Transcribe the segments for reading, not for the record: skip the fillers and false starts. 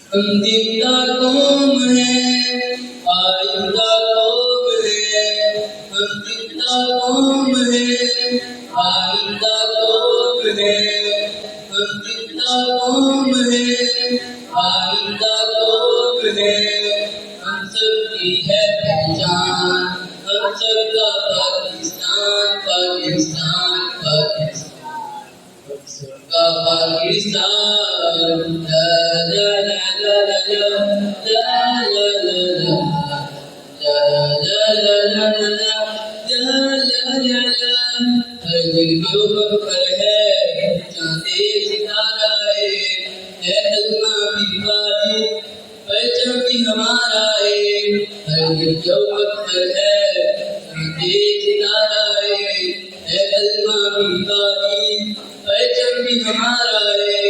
हम जिंदा कौम है, आइंदा कौम है। हम जिंदा कौम है, आइंदा कौम है। हम जिंदा कौम है, आइंदा कौम है। हम सबकी है पहचान, हम सबका पाकिस्तान, पाकिस्तान, पाकिस्तान, हम सबका पाकिस्तान। ला ला ला ला ला ला ला ला ला ला ला ला ला। हर दिल के ऊपर है चांदे सितारा है कलमा भी बाजी पहचान भी हमारा है। हर दिल के ऊपर है चांदे सितारा है कलमा भी बाजी पहचान भी हमारा है।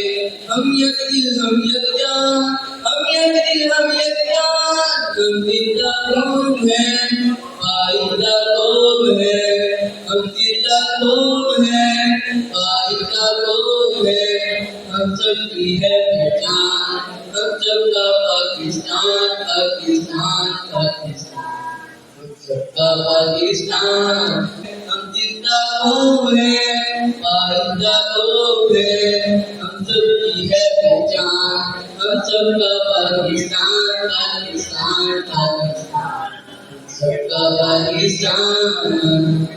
हम एक दिल हम एक जान, हम एक दिल हम एक जान। हम जिंदा कौम है, आइंदा कौम है। हम जिंदा कौम है, आइंदा कौम है। हम सबकी है पहचान, हम सबका पाकिस्तान, पाकिस्तान, पाकिस्तान, हम सबका पाकिस्तान। हम जिंदा कौम है, आइंदा कौम है। हम सबकी है पहचान, हम सबका पाकिस्तान, पाकिस्तान, पाकिस्तान, हम सबका पाकिस्तान।